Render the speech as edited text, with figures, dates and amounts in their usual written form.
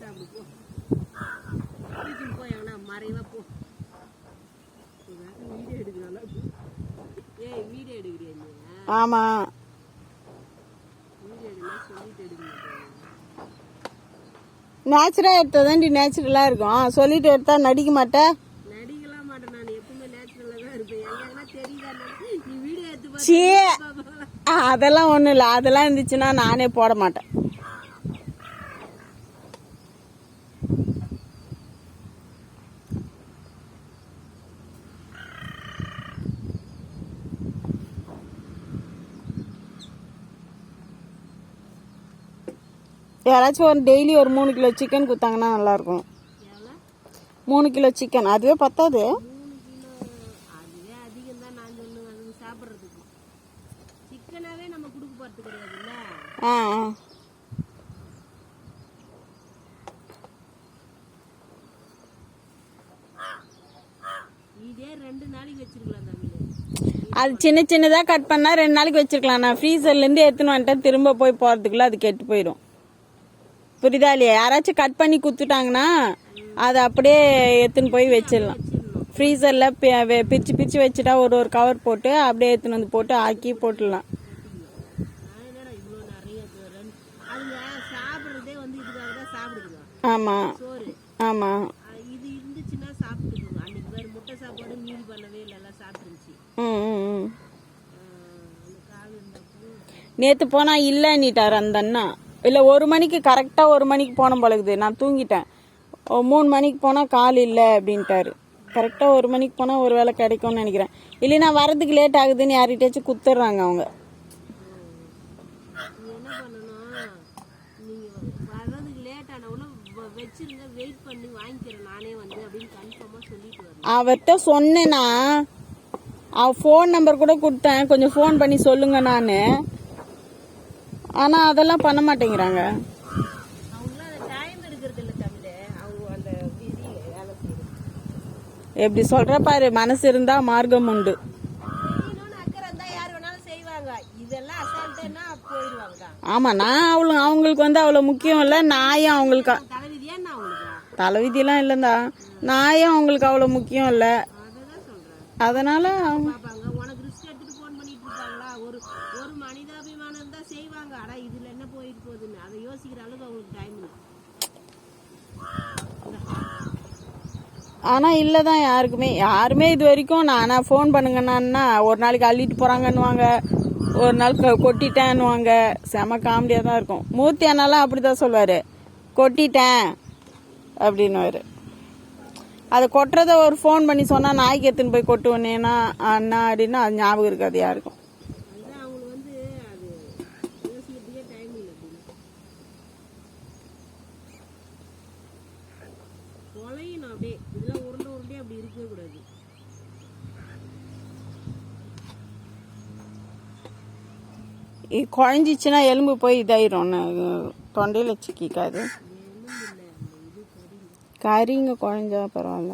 சாப்பிடு போ எவனா மறைவா போ வீடியோ எடுக்கிறானா ஏய் வீடியோ எடுக்கிறியா நீ ஆமா வீடியோ எடுனா சொல்லிட்டு எடுக்கணும் நேச்சுரலா எடுத்தாதாண்டி நேச்சுரலா இருக்கும் சொல்லிட்டு எடுத்தா நடிக்க மாட்டேன் நடிக்கலாம் மாட்டேன் நான் எப்பவுமே நேச்சுரலா தான் இருப்பேன் எங்கன்னா தெரியுதா நீ வீடியோ எடுத்து சீ அதெல்லாம் ஒண்ணும் இல்ல அதெல்லாம் இருந்துச்சுன்னா நானே போட மாட்டேன் யாராச்சும் ஒரு டெய்லி ஒரு 3 கிலோ சிக்கன் கொடுத்தாங்கன்னா நல்லா இருக்கும் 3 கிலோ சிக்கன் அதுவே பத்தாது 3 கிலோ அதுவே அதிகம் தான் நான் சொல்லுவேன் அது சாப்பிட்றதுக்கு சிக்கனாவே நம்ம கொடுக்க போறது கிடையாதுல்ல இதே 2 நாளைக்கு வச்சிருக்கலாம் தமிழ் அது சின்ன சின்னதா கட் பண்ணா 2 நாளைக்கு வச்சிருக்கலாம் நான் ஃப்ரீசர்ல இருந்து எடுத்துன்னு வந்துட்டேன் திரும்ப போய் போறதுக்குள்ள அது கெட்டு போயிடும் புரியுதா இல்லையா யாராச்சும் கட் பண்ணி குத்துட்டாங்கன்னா அதை அப்படியே எடுத்துன்னு போய் வச்சிடலாம் ஃப்ரீசர்ல பிரிச்சு பிரிச்சு வச்சுட்டா ஒரு கவர் போட்டு அப்படியே எடுத்துன்னு வந்து போட்டு ஆக்கி போட்டுடலாம் ஆமா ஆமா இது இருந்துச்சுன்னா சாப்பிட்டுக்குங்க அன்னைக்கு வேற முட்டை சாப்பாடு மீறி பண்ணவே இல்லை சாப்பிட்டுருச்சு நேத்து போனா இல்லன்னுட்டாரு அந்த அண்ணா இல்ல 1 மணிக்கு கரெக்டா 1 மணிக்கு போன பழகுது நான் தூங்கிட்டேன் 3 மணிக்கு போனா கால் இல்ல அப்படின்ட்டாரு கரெக்டா 1 மணிக்கு போனா ஒரு வேளை கிடைக்கும்னு நினைக்கிறேன் இல்லைன்னா வரதுக்கு லேட் ஆகுதுன்னு யார்கிட்டயாச்சும் குத்துறாங்க அவங்க என்ன பண்ணணும் நீங்க வரதுக்கு லேட் ஆனவுடனே வச்சிருங்க வெயிட் பண்ணி வாங்கிக்கிறேன் நானே வந்து அப்படின்னு கன்ஃபார்மா சொல்லிட்டு வரேன் அவர்கிட்ட சொன்னேன்னா அவ ஃபோன் நம்பர் கூட கொடுத்தேன் கொஞ்சம் ஃபோன் பண்ணி சொல்லுங்க நானு ஆனா அதெல்லாம் பண்ண மாட்டேங்கிறாங்க எப்படி சொல்ற பாரு மனசு இருந்தா மார்க்கம் உண்டு ஆமா நான் அவங்களுக்கு வந்து அவ்வளவு முக்கியம் இல்ல நாயும் அவங்களுக்கு தலைவிதியெல்லாம் இல்லந்தா நாயும் அவங்களுக்கு அவ்வளவு முக்கியம் இல்ல அதனால ஆனா இல்லதான் யாருமே இது வரைக்கும் நானா போன் பண்ணுங்கன்னா ஒரு நாளைக்கு அள்ளிட்டு போறாங்கன்னுவாங்க ஒரு நாள் கொட்டிட்டேன்னுவாங்க செம காமெடியா தான் இருக்கும் மூர்த்தி அண்ணாலாம் அப்படிதான் சொல்லுவாரு கொட்டிட்டேன் அப்படின்னுவாரு அதை கொட்டுறத ஒரு போன் பண்ணி சொன்னா நாய்க்கு எடுத்துன்னு போய் கொட்டுவனேனா அண்ணா அப்படின்னா அது ஞாபகம் இருக்காது யாருக்கும் குழஞ்சிச்சுன்னா எலும்பு போய் இதாயிரும் தொண்டையில சிக்காது கறிங்க குழஞ்சா பரவாயில்ல